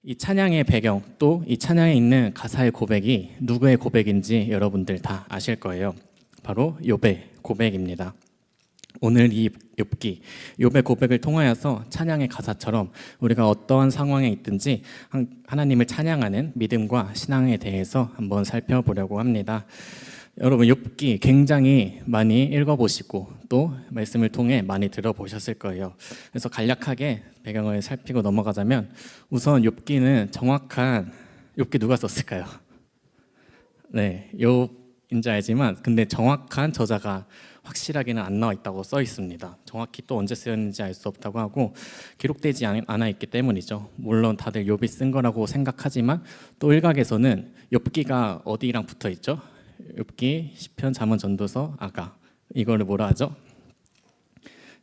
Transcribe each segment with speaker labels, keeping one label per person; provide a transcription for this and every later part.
Speaker 1: 이 찬양의 배경 또 이 찬양에 있는 가사의 고백이 누구의 고백인지 여러분들 다 아실 거예요. 바로 욥의 고백입니다. 오늘 이 욥의 고백을 통하여서 찬양의 가사처럼 우리가 어떠한 상황에 있든지 하나님을 찬양하는 믿음과 신앙에 대해서 한번 살펴보려고 합니다. 여러분 욥기 굉장히 많이 읽어보시고 또 말씀을 통해 많이 들어보셨을 거예요. 그래서 간략하게 배경을 살피고 넘어가자면 우선 욥기는 정확한 욥기 누가 썼을까요? 네, 욥인지 알지만 근데 정확한 저자가 확실하게는 안 나와 있다고 써 있습니다. 정확히 또 언제 쓰였는지 알 수 없다고 하고 기록되지 않아 있기 때문이죠. 물론 다들 욥이 쓴 거라고 생각하지만 또 일각에서는 욥기가 어디랑 붙어 있죠? 욥기, 시편, 잠언, 전도서, 아가 이거를 뭐라 하죠?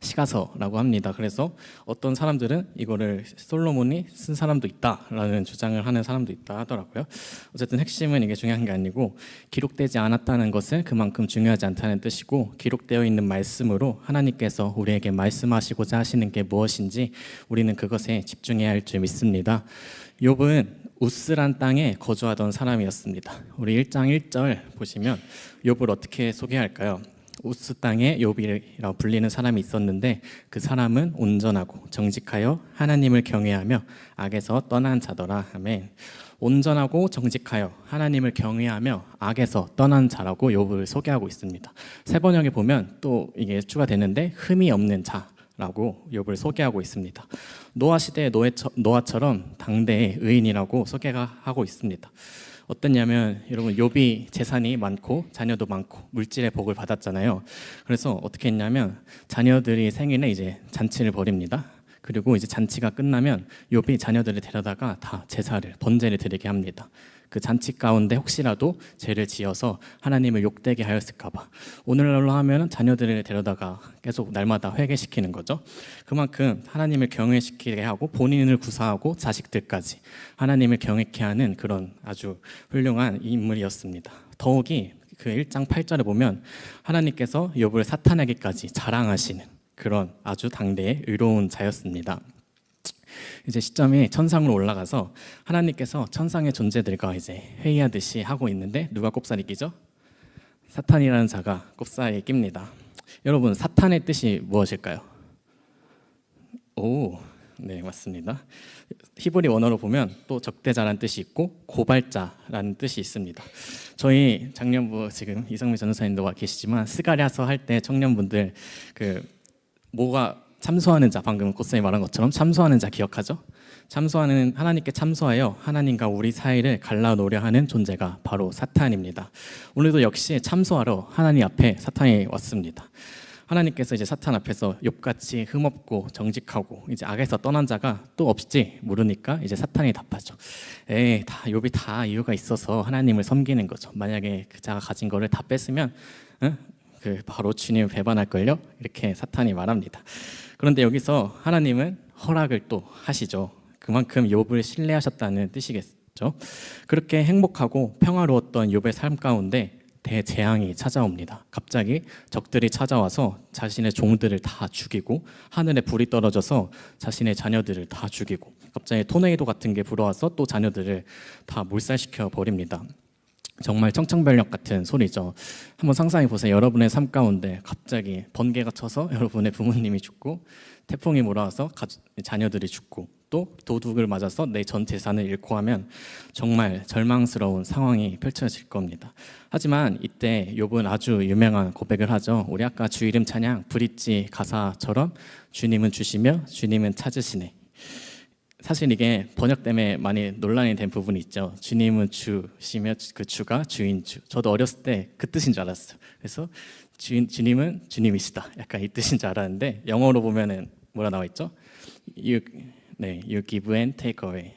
Speaker 1: 시가서라고 합니다. 그래서 어떤 사람들은 이거를 솔로몬이 쓴 사람도 있다라는 주장을 하는 사람도 있다 하더라고요. 어쨌든 핵심은 이게 중요한 게 아니고 기록되지 않았다는 것은 그만큼 중요하지 않다는 뜻이고 기록되어 있는 말씀으로 하나님께서 우리에게 말씀하시고자 하시는 게 무엇인지 우리는 그것에 집중해야 할 줄 믿습니다. 욥은 우스란 땅에 거주하던 사람이었습니다. 우리 1장 1절 보시면 욥을 어떻게 소개할까요? 우스 땅에 욥이라고 불리는 사람이 있었는데 그 사람은 온전하고 정직하여 하나님을 경외하며 악에서 떠난 자더라. 아멘. 온전하고 정직하여 하나님을 경외하며 악에서 떠난 자라고 욥을 소개하고 있습니다. 세 번역에 보면 또 이게 추가되는데 흠이 없는 자라고 욥을 소개하고 있습니다. 노아 시대의 노아처럼 당대의 의인이라고 소개가 하고 있습니다. 어땠냐면 여러분 욥이 재산이 많고 자녀도 많고 물질의 복을 받았잖아요. 그래서 어떻게 했냐면 자녀들이 생일에 이제 잔치를 벌입니다. 그리고 이제 잔치가 끝나면 욥이 자녀들을 데려다가 다 제사를 번제를 드리게 합니다. 그 잔치 가운데 혹시라도 죄를 지어서 하나님을 욕되게 하였을까 봐 오늘날로 하면 자녀들을 데려다가 계속 날마다 회개시키는 거죠. 그만큼 하나님을 경외시키게 하고 본인을 구사하고 자식들까지 하나님을 경외케 하는 그런 아주 훌륭한 인물이었습니다. 더욱이 그 1장 8절에 보면 하나님께서 욥을 사탄에게까지 자랑하시는 그런 아주 당대의 의로운 자였습니다. 이제 시점이 천상으로 올라가서 하나님께서 천상의 존재들과 이제 회의하듯이 하고 있는데 누가 꼽사리 끼죠? 사탄이라는 자가 꼽사리에 낍니다. 여러분 사탄의 뜻이 무엇일까요? 오, 네 맞습니다. 히브리 원어로 보면 또 적대자라는 뜻이 있고 고발자라는 뜻이 있습니다. 저희 작년부 지금 이성미 전도사님도 와 계시지만 스가랴서 할 때 청년분들 그 뭐가 참소하는 자, 방금 꽃쌤이 말한 것처럼 참소하는 자 기억하죠? 참소하는 하나님께 참소하여 하나님과 우리 사이를 갈라놓으려 하는 존재가 바로 사탄입니다. 오늘도 역시 참소하러 하나님 앞에 사탄이 왔습니다. 하나님께서 이제 사탄 앞에서 욥같이 흠없고 정직하고 이제 악에서 떠난 자가 또 없지 물으니까 이제 사탄이 답하죠. 에이, 다 욥이 다 이유가 있어서 하나님을 섬기는 거죠. 만약에 그 자가 가진 거를 다 뺐으면 그 바로 주님을 배반할걸요? 이렇게 사탄이 말합니다. 그런데 여기서 하나님은 허락을 또 하시죠. 그만큼 욥을 신뢰하셨다는 뜻이겠죠. 그렇게 행복하고 평화로웠던 욥의 삶 가운데 대재앙이 찾아옵니다. 갑자기 적들이 찾아와서 자신의 종들을 다 죽이고 하늘에 불이 떨어져서 자신의 자녀들을 다 죽이고 갑자기 토네이도 같은 게 불어와서 또 자녀들을 다 몰살시켜 버립니다. 정말 청천벽력 같은 소리죠. 한번 상상해 보세요. 여러분의 삶 가운데 갑자기 번개가 쳐서 여러분의 부모님이 죽고 태풍이 몰아와서 자녀들이 죽고 또 도둑을 맞아서 내 전 재산을 잃고 하면 정말 절망스러운 상황이 펼쳐질 겁니다. 하지만 이때 욥은 아주 유명한 고백을 하죠. 우리 아까 주 이름 찬양 브릿지 가사처럼 주님은 주시며 주님은 찾으시네. 사실 이게 번역 때문에 많이 논란이 된 부분이 있죠. 주님은 주시며 그 주가 주인주. 저도 어렸을 때 그 뜻인 줄 알았어요. 그래서 주님은 주님이시다. 약간 이 뜻인 줄 알았는데 영어로 보면은 뭐라 나와 있죠? You give and take away.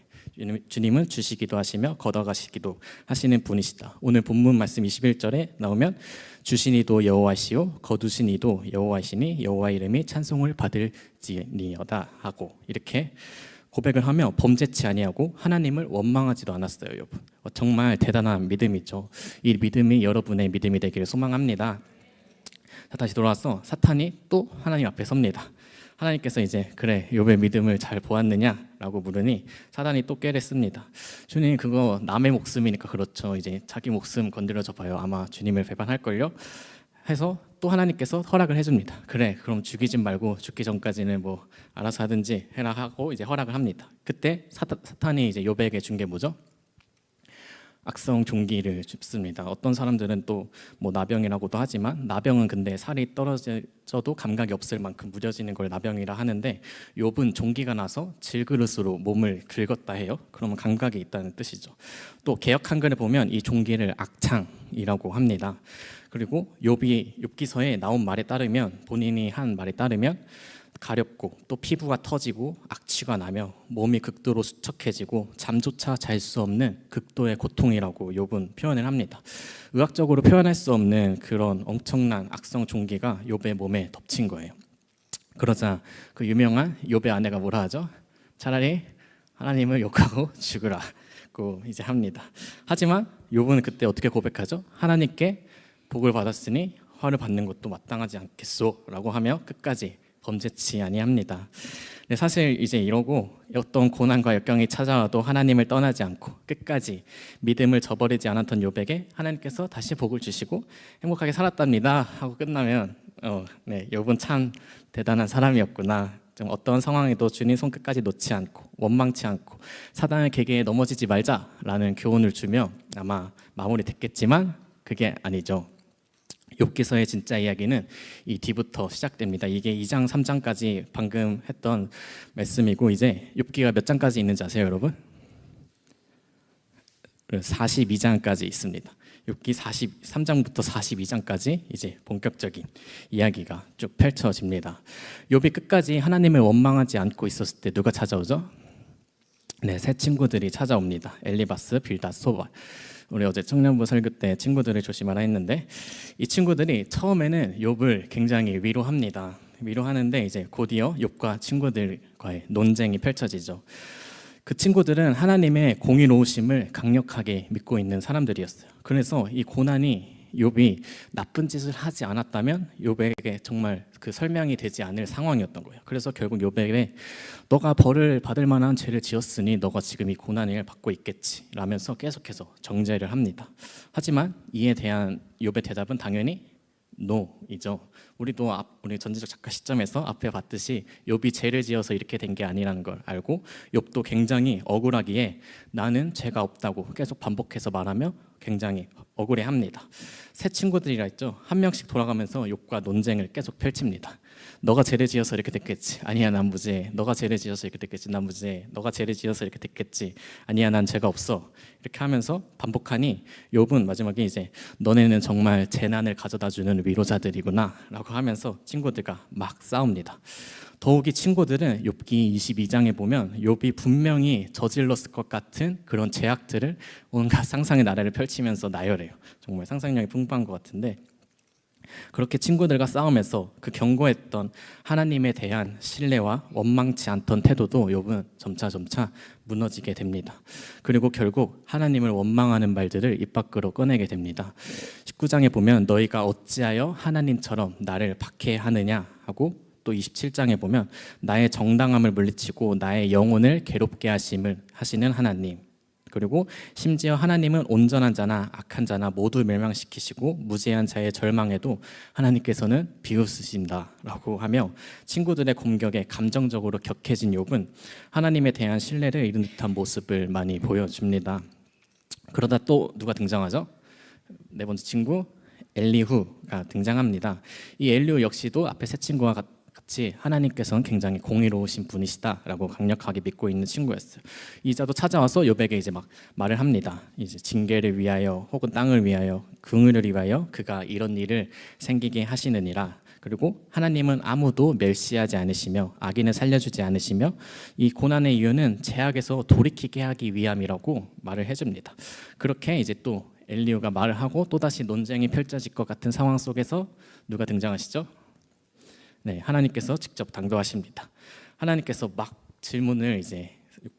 Speaker 1: 주님은 주시기도 하시며 걷어가시기도 하시는 분이시다. 오늘 본문 말씀 21절에 나오면 주신 이도 여호와시요 거두신 이도 여호와시니 여호와 이름이 찬송을 받을지니어다 하고 이렇게 고백을 하며 범죄치 아니하고 하나님을 원망하지도 않았어요. 여러분 정말 대단한 믿음이죠. 이 믿음이 여러분의 믿음이 되기를 소망합니다. 자, 다시 돌아와서 사탄이 또 하나님 앞에 섭니다. 하나님께서 이제 그래 욥의 믿음을 잘 보았느냐 라고 물으니 사단이 또 꾀랬습니다. 주님, 그거 남의 목숨이니까 그렇죠. 이제 자기 목숨 건드려줘 봐요. 아마 주님을 배반할걸요. 해서 또 하나님께서 허락을 해줍니다. 그래, 그럼 죽이지 말고 죽기 전까지는 뭐 알아서 하든지 해라 하고 이제 허락을 합니다. 그때 사탄이 이제 욥에게 준 게 뭐죠? 악성 종기를 줍습니다. 어떤 사람들은 또 뭐 나병이라고도 하지만, 나병은 근데 살이 떨어져도 감각이 없을 만큼 무뎌지는 걸 나병이라 하는데, 욥은 종기가 나서 질그릇으로 몸을 긁었다 해요. 그러면 감각이 있다는 뜻이죠. 또 개역 한글에 보면 이 종기를 악창이라고 합니다. 그리고 욥기서에 나온 말에 따르면, 본인이 한 말에 따르면 가렵고 또 피부가 터지고 악취가 나며 몸이 극도로 수척해지고 잠조차 잘 수 없는 극도의 고통이라고 욥은 표현을 합니다. 의학적으로 표현할 수 없는 그런 엄청난 악성 종기가 욥의 몸에 덮친 거예요. 그러자 그 유명한 욥의 아내가 뭐라 하죠? 차라리 하나님을 욕하고 죽으라고 이제 합니다. 하지만 욥은 그때 어떻게 고백하죠? 하나님께 복을 받았으니 화를 받는 것도 마땅하지 않겠소라고 하며 끝까지 범죄치 아니합니다. 근데 사실 이제 이러고 어떤 고난과 역경이 찾아와도 하나님을 떠나지 않고 끝까지 믿음을 저버리지 않았던 욥에게 하나님께서 다시 복을 주시고 행복하게 살았답니다 하고 끝나면 네, 욥은 참 대단한 사람이었구나. 좀 어떤 상황에도 주님 손끝까지 놓지 않고 원망치 않고 사단의 계계에 넘어지지 말자라는 교훈을 주며 아마 마무리됐겠지만 그게 아니죠. 욥기서의 진짜 이야기는 이 뒤부터 시작됩니다. 이게 2장, 3장까지 방금 했던 말씀이고, 이제 욥기가 몇 장까지 있는지 아세요, 여러분? 42장까지 있습니다. 욥기 43장부터 42장까지 이제 본격적인 이야기가 쭉 펼쳐집니다. 욥이 끝까지 하나님을 원망하지 않고 있었을 때 누가 찾아오죠? 네, 새 친구들이 찾아옵니다. 엘리바스, 빌닷, 소발. 우리 어제 청년부 설교 때 친구들을 조심하라 했는데, 이 친구들이 처음에는 욥을 굉장히 위로합니다. 위로하는데 이제 곧이어 욥과 친구들과의 논쟁이 펼쳐지죠. 그 친구들은 하나님의 공의로우심을 강력하게 믿고 있는 사람들이었어요. 그래서 이 고난이 욥이 나쁜 짓을 하지 않았다면 욥에게 정말 그 설명이 되지 않을 상황이었던 거예요. 그래서 결국 욥에게 너가 벌을 받을 만한 죄를 지었으니 너가 지금 이 고난을 받고 있겠지 라면서 계속해서 정죄를 합니다. 하지만 이에 대한 욥의 대답은 당연히 no이죠. 우리 전지적 작가 시점에서 앞에 봤듯이 욥이 죄를 지어서 이렇게 된 게 아니라는 걸 알고 욥도 굉장히 억울하기에 나는 죄가 없다고 계속 반복해서 말하며 굉장히 억울해합니다. 새 친구들이라 했죠. 한 명씩 돌아가면서 욥과 논쟁을 계속 펼칩니다. 너가 죄를 지어서 이렇게 됐겠지. 아니야, 난 무죄. 너가 죄를 지어서 이렇게 됐겠지. 난 무죄. 너가 죄를 지어서 이렇게 됐겠지. 아니야, 난 죄가 없어. 이렇게 하면서 반복하니 욥은 마지막에 이제 너네는 정말 재난을 가져다주는 위로자들이구나 라고 하면서 친구들과 막 싸웁니다. 더욱이 친구들은 욥기 22장에 보면 욥이 분명히 저질렀을 것 같은 그런 죄악들을 온갖 상상의 나래를 펼치면서 나열해요. 정말 상상력이 풍부한 것 같은데, 그렇게 친구들과 싸우면서 그 견고했던 하나님에 대한 신뢰와 원망치 않던 태도도 욥은 점차 무너지게 됩니다. 그리고 결국 하나님을 원망하는 말들을 입 밖으로 꺼내게 됩니다. 19장에 보면 너희가 어찌하여 하나님처럼 나를 박해하느냐 하고, 또 27장에 보면 나의 정당함을 물리치고 나의 영혼을 괴롭게 하시는 하나님, 그리고 심지어 하나님은 온전한 자나 악한 자나 모두 멸망시키시고 무죄한 자의 절망에도 하나님께서는 비웃으신다라고 하며 친구들의 공격에 감정적으로 격해진 욥은 하나님에 대한 신뢰를 잃은 듯한 모습을 많이 보여줍니다. 그러다 또 누가 등장하죠? 네 번째 친구 엘리후가 등장합니다. 이 엘리후 역시도 앞에 세 친구와 같이 하나님께서는 굉장히 공의로우신 분이시다라고 강력하게 믿고 있는 친구였어요. 이자도 찾아와서 욥에게 이제 막 말을 합니다. 이제 징계를 위하여 혹은 땅을 위하여 긍휼을 위하여 그가 이런 일을 생기게 하시느니라. 그리고 하나님은 아무도 멸시하지 않으시며 악인을 살려주지 않으시며 이 고난의 이유는 죄악에서 돌이키게 하기 위함이라고 말을 해줍니다. 그렇게 이제 또 엘리후가 말을 하고 또다시 논쟁이 펼쳐질 것 같은 상황 속에서 누가 등장하시죠? 네, 하나님께서 직접 당도하십니다. 하나님께서 막 질문을 이제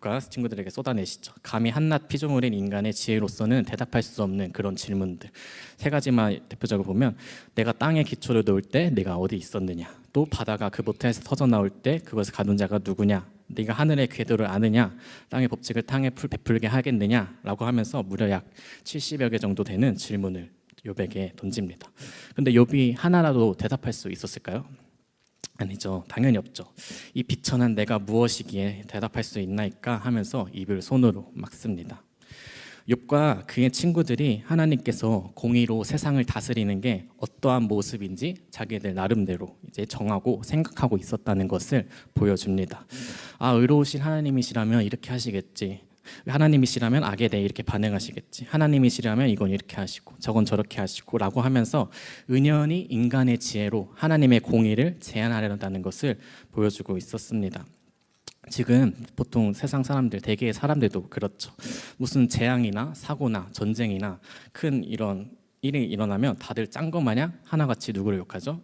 Speaker 1: 욥과 친구들에게 쏟아내시죠. 감히 한낱 피조물인 인간의 지혜로서는 대답할 수 없는 그런 질문들 세 가지만 대표적으로 보면, 내가 땅에 기초를 놓을 때 내가 어디 있었느냐, 또 바다가 그 모태에서 터져 나올 때 그것을 가둔 자가 누구냐, 네가 하늘의 궤도를 아느냐, 땅의 법칙을 땅에 베풀게 하겠느냐라고 하면서 무려 약 70여 개 정도 되는 질문을 욥에게 던집니다. 근데 욥이 하나라도 대답할 수 있었을까요? 아니죠. 당연히 없죠. 이 비천한 내가 무엇이기에 대답할 수 있나이까 하면서 입을 손으로 막습니다. 욥과 그의 친구들이 하나님께서 공의로 세상을 다스리는 게 어떠한 모습인지 자기들 나름대로 이제 정하고 생각하고 있었다는 것을 보여줍니다. 아, 의로우신 하나님이시라면 이렇게 하시겠지. 하나님이시라면 악에 대해 이렇게 반응하시겠지. 하나님이시라면 이건 이렇게 하시고 저건 저렇게 하시고 라고 하면서 은연히 인간의 지혜로 하나님의 공의를 제한하려는 것을 보여주고 있었습니다. 지금 보통 세상 사람들, 대개의 사람들도 그렇죠. 무슨 재앙이나 사고나 전쟁이나 큰 이런 일이 일어나면 다들 짠 것 마냥 하나같이 누구를 욕하죠?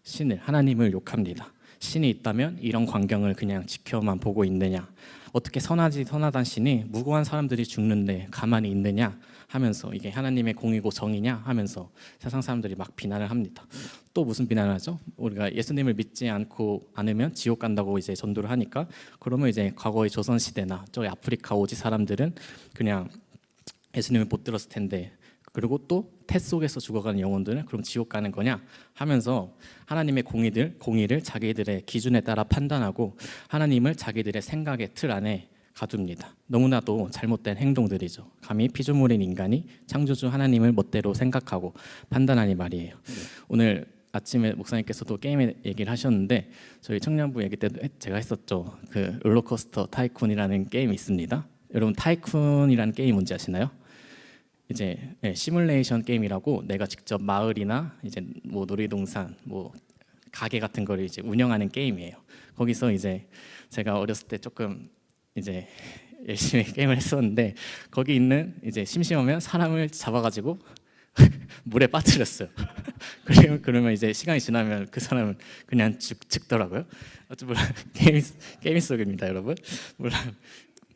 Speaker 1: 신을, 하나님을 욕합니다. 신이 있다면 이런 광경을 그냥 지켜만 보고 있느냐, 어떻게 선하단 신이 무고한 사람들이 죽는데 가만히 있느냐 하면서 이게 하나님의 공의고 정의냐 하면서 세상 사람들이 막 비난을 합니다. 또 무슨 비난을 하죠? 우리가 예수님을 믿지 않으면 지옥 간다고 이제 전도를 하니까, 그러면 이제 과거의 조선 시대나 저기 아프리카 오지 사람들은 그냥 예수님을 못 들었을 텐데, 그리고 또 태 속에서 죽어가는 영혼들은 그럼 지옥 가는 거냐 하면서 하나님의 공의를 자기들의 기준에 따라 판단하고 하나님을 자기들의 생각의 틀 안에 가둡니다. 너무나도 잘못된 행동들이죠. 감히 피조물인 인간이 창조주 하나님을 멋대로 생각하고 판단하니 말이에요. 오늘 아침에 목사님께서도 게임의 얘기를 하셨는데, 저희 청년부 얘기 때도 제가 했었죠. 그 롤러코스터 타이쿤이라는 게임이 있습니다. 여러분, 타이쿤이라는 게임 뭔지 아시나요? 이제 시뮬레이션 게임이라고 내가 직접 마을이나 이제 뭐 놀이동산, 뭐 가게 같은 거를 이제 운영하는 게임이에요. 거기서 이제 제가 어렸을 때 조금 이제 열심히 게임을 했었는데, 거기 있는 이제 심심하면 사람을 잡아가지고 물에 빠뜨렸어요. 그러면 이제 시간이 지나면 그 사람은 그냥 죽더라고요. 어쨌든 게임 속입니다, 여러분. 물론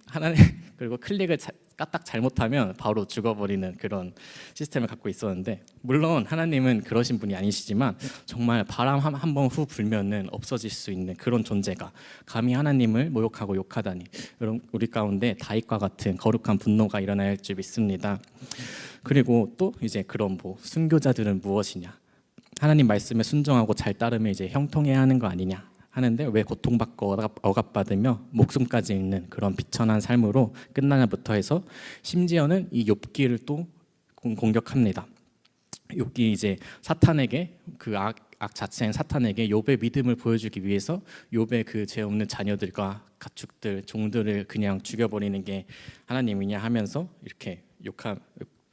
Speaker 1: 하나님, 그리고 클릭을 까딱 잘못하면 바로 죽어버리는 그런 시스템을 갖고 있었는데, 물론 하나님은 그러신 분이 아니시지만 정말 바람 한 번 후 불면은 없어질 수 있는 그런 존재가 감히 하나님을 모욕하고 욕하다니, 여러분, 우리 가운데 다윗과 같은 거룩한 분노가 일어날 줄 믿습니다. 그리고 또 이제 그런 뭐 순교자들은 무엇이냐, 하나님 말씀에 순종하고 잘 따르면 이제 형통해야 하는 거 아니냐 하는데, 왜 고통받고 억압받으며 목숨까지 잃는 그런 비천한 삶으로 끝나냐부터 해서 심지어는 이 욥기를 또 공격합니다. 욥기 이제 사탄에게, 그 악 자체인 사탄에게 욥의 믿음을 보여주기 위해서 욥의 그 죄 없는 자녀들과 가축들, 종들을 그냥 죽여버리는 게 하나님이냐 하면서 이렇게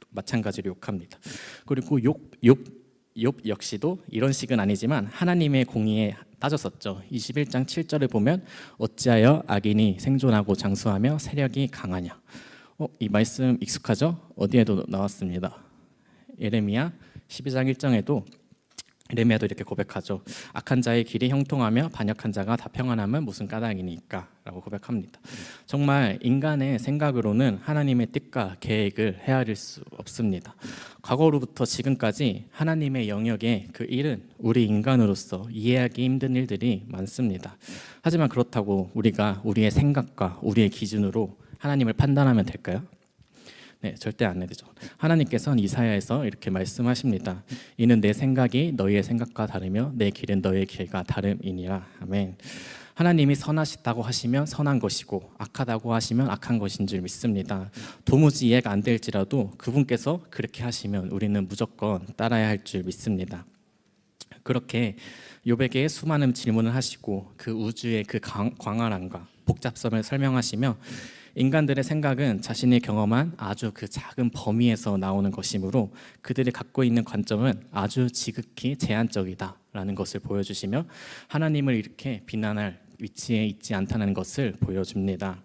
Speaker 1: 마찬가지로 욕합니다. 그리고 욥 역시도 이런 식은 아니지만 하나님의 공의에 따졌었죠. 21장 7절을 보면 어찌하여 악인이 생존하고 장수하며 세력이 강하냐. 이 말씀 익숙하죠? 어디에도 나왔습니다. 예레미야 12장 1장에도 예레미야도 이렇게 고백하죠. 악한 자의 길이 형통하며 반역한 자가 다 평안하면 무슨 까닭이니까 라고 고백합니다. 정말 인간의 생각으로는 하나님의 뜻과 계획을 헤아릴 수 없습니다. 과거로부터 지금까지 하나님의 영역에 그 일은 우리 인간으로서 이해하기 힘든 일들이 많습니다. 하지만 그렇다고 우리가 우리의 생각과 우리의 기준으로 하나님을 판단하면 될까요? 네, 절대 안 되죠. 하나님께서는 이사야에서 이렇게 말씀하십니다. 이는 내 생각이 너희의 생각과 다르며 내 길은 너희의 길과 다름이니라. 아멘. 하나님이 선하시다고 하시면 선한 것이고 악하다고 하시면 악한 것인 줄 믿습니다. 도무지 이해가 안 될지라도 그분께서 그렇게 하시면 우리는 무조건 따라야 할 줄 믿습니다. 그렇게 욥에게 수많은 질문을 하시고 그 우주의 그 광활함과 복잡성을 설명하시며, 인간들의 생각은 자신이 경험한 아주 그 작은 범위에서 나오는 것이므로 그들이 갖고 있는 관점은 아주 지극히 제한적이다라는 것을 보여주시며, 하나님을 이렇게 비난할 위치에 있지 않다는 것을 보여줍니다.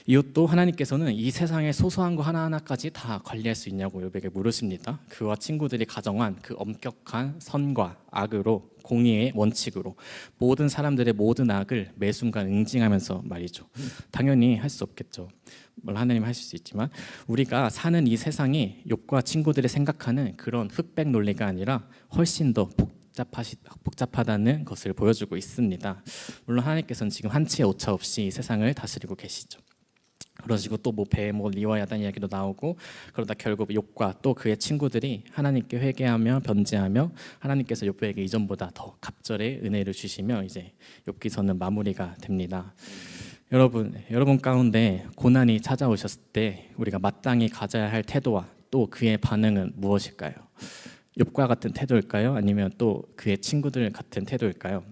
Speaker 1: 이것도 하나님께서는 이 세상의 소소한 거 하나하나까지 다 관리할 수 있냐고 욥에게 물으십니다. 그와 친구들이 가정한 그 엄격한 선과 악으로, 공의의 원칙으로 모든 사람들의 모든 악을 매 순간 응징하면서 말이죠. 당연히 할 수 없겠죠. 뭘 하나님 하실 수 있지만, 우리가 사는 이 세상이 욥과 친구들이 생각하는 그런 흑백 논리가 아니라 훨씬 더 복잡하다는 것을 보여주고 있습니다. 물론 하나님께서는 지금 한치의 오차 없이 세상을 다스리고 계시죠. 그러시고 또 뭐 배에 뭐 리워야단 이야기도 나오고, 그러다 결국 욥과 또 그의 친구들이 하나님께 회개하며 변제하며 하나님께서 욥에게 이전보다 더 갑절의 은혜를 주시며 이제 욥기서는 마무리가 됩니다. 여러분 가운데 고난이 찾아오셨을 때 우리가 마땅히 가져야 할 태도와 또 그의 반응은 무엇일까요? 욥과 같은 태도일까요? 아니면 또 그의 친구들 같은 태도일까요?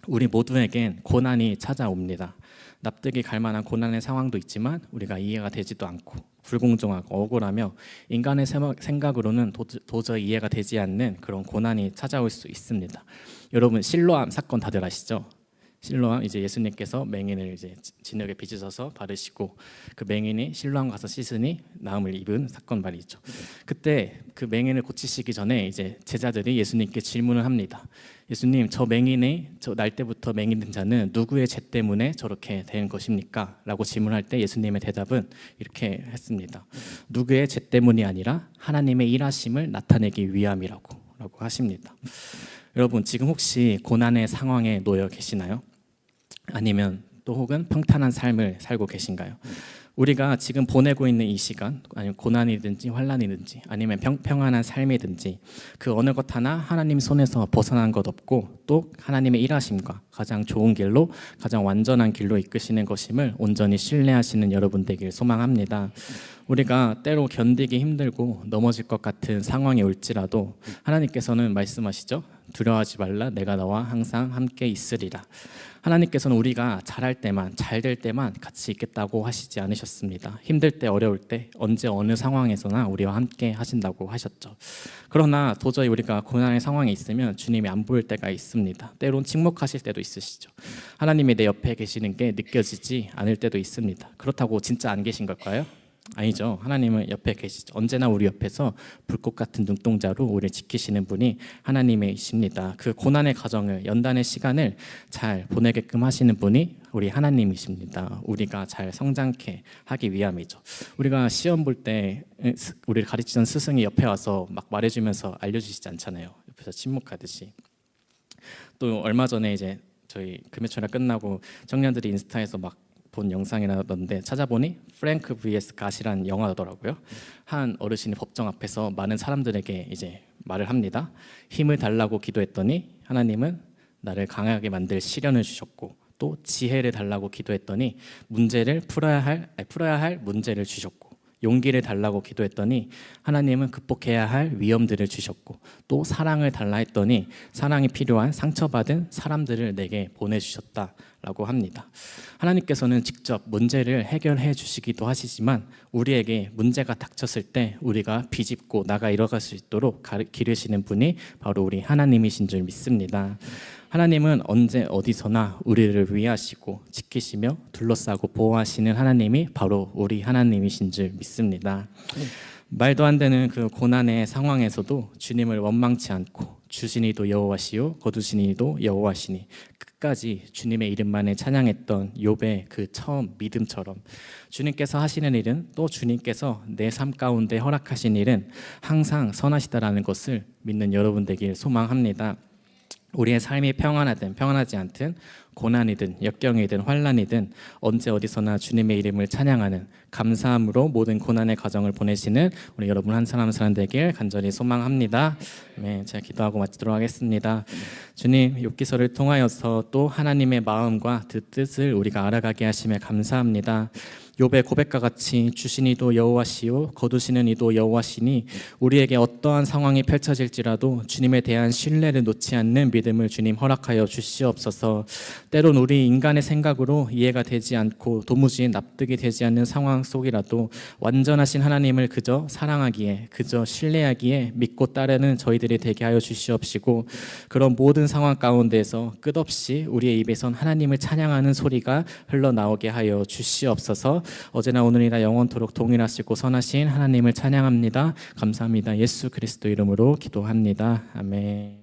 Speaker 1: 우리 모두에겐 고난이 찾아옵니다. 납득이 갈 만한 고난의 상황도 있지만 우리가 이해가 되지도 않고 불공정하고 억울하며 인간의 생각으로는 도저히 이해가 되지 않는 그런 고난이 찾아올 수 있습니다. 여러분 실로암 사건 다들 아시죠? 실로암, 이제 예수님께서 맹인을 이제 진흙에 빚으셔서 바르시고 그 맹인이 실로암 가서 씻으니 나음을 입은 사건 말이죠. 그때 그 맹인을 고치시기 전에 이제 제자들이 예수님께 질문을 합니다. 예수님, 저 날 때부터 맹인 된 자는 누구의 죄 때문에 저렇게 된 것입니까? 라고 질문할 때 예수님의 대답은 이렇게 했습니다. 누구의 죄 때문이 아니라 하나님의 일하심을 나타내기 위함이라고 하십니다. 여러분, 지금 혹시 고난의 상황에 놓여 계시나요? 아니면 또 혹은 평탄한 삶을 살고 계신가요? 우리가 지금 보내고 있는 이 시간, 아니면 고난이든지 환난이든지 아니면 평안한 삶이든지 그 어느 것 하나 하나님 손에서 벗어난 것 없고 또 하나님의 일하심과 가장 좋은 길로, 가장 완전한 길로 이끄시는 것임을 온전히 신뢰하시는 여러분 되길 소망합니다. 우리가 때로 견디기 힘들고 넘어질 것 같은 상황이 올지라도 하나님께서는 말씀하시죠. 두려워하지 말라, 내가 너와 항상 함께 있으리라. 하나님께서는 우리가 잘할 때만, 잘 될 때만 같이 있겠다고 하시지 않으셨습니다. 힘들 때, 어려울 때, 언제 어느 상황에서나 우리와 함께 하신다고 하셨죠. 그러나 도저히 우리가 고난의 상황에 있으면 주님이 안 보일 때가 있습니다. 때론 침묵하실 때도 있으시죠. 하나님이 내 옆에 계시는 게 느껴지지 않을 때도 있습니다. 그렇다고 진짜 안 계신 걸까요? 아니죠. 하나님은 옆에 계시죠. 언제나 우리 옆에서 불꽃 같은 눈동자로 우리를 지키시는 분이 하나님이십니다. 그 고난의 과정을, 연단의 시간을 잘 보내게끔 하시는 분이 우리 하나님이십니다. 우리가 잘 성장케 하기 위함이죠. 우리가 시험 볼 때 우리를 가르치던 스승이 옆에 와서 막 말해주면서 알려주시지 않잖아요. 옆에서 침묵하듯이. 또 얼마 전에 이제 저희 금요철회 끝나고 청년들이 인스타에서 막 본 영상이라던데 찾아보니 프랭크 vs 갓이라는 영화더라고요. 한 어르신이 법정 앞에서 많은 사람들에게 이제 말을 합니다. 힘을 달라고 기도했더니 하나님은 나를 강하게 만들 시련을 주셨고, 또 지혜를 달라고 기도했더니 풀어야 할 문제를 주셨고, 용기를 달라고 기도했더니 하나님은 극복해야 할 위험들을 주셨고, 또 사랑을 달라 했더니 사랑이 필요한 상처받은 사람들을 내게 보내주셨다라고 합니다. 하나님께서는 직접 문제를 해결해 주시기도 하시지만 우리에게 문제가 닥쳤을 때 우리가 비집고 나가 일어갈 수 있도록 기르시는 분이 바로 우리 하나님이신 줄 믿습니다. 하나님은 언제 어디서나 우리를 위하시고 지키시며 둘러싸고 보호하시는 하나님이 바로 우리 하나님이신 줄 믿습니다. 말도 안 되는 그 고난의 상황에서도 주님을 원망치 않고 주신 이도 여호와시요 거두신 이도 여호와시니 끝까지 주님의 이름만을 찬양했던 욥의 그 처음 믿음처럼 주님께서 하시는 일은, 또 주님께서 내 삶 가운데 허락하신 일은 항상 선하시다라는 것을 믿는 여러분 되길 소망합니다. 우리의 삶이 평안하든 평안하지 않든, 고난이든 역경이든 환난이든 언제 어디서나 주님의 이름을 찬양하는 감사함으로 모든 고난의 과정을 보내시는 우리 여러분 한 사람 한 사람 되길 간절히 소망합니다. 네, 제가 기도하고 마치도록 하겠습니다. 주님, 욥기서를 통하여서 또 하나님의 마음과 그 뜻을 우리가 알아가게 하심에 감사합니다. 욥의 고백과 같이 주신 이도 여호와시요 거두시는 이도 여호와시니 우리에게 어떠한 상황이 펼쳐질지라도 주님에 대한 신뢰를 놓지 않는 믿음을 주님 허락하여 주시옵소서. 때론 우리 인간의 생각으로 이해가 되지 않고 도무지 납득이 되지 않는 상황 속이라도 완전하신 하나님을 그저 사랑하기에, 그저 신뢰하기에 믿고 따르는 저희들이 되게 하여 주시옵시고, 그런 모든 상황 가운데서 끝없이 우리의 입에선 하나님을 찬양하는 소리가 흘러나오게 하여 주시옵소서. 어제나 오늘이나 영원토록 동일하시고 선하신 하나님을 찬양합니다. 감사합니다. 예수 그리스도 이름으로 기도합니다. 아멘.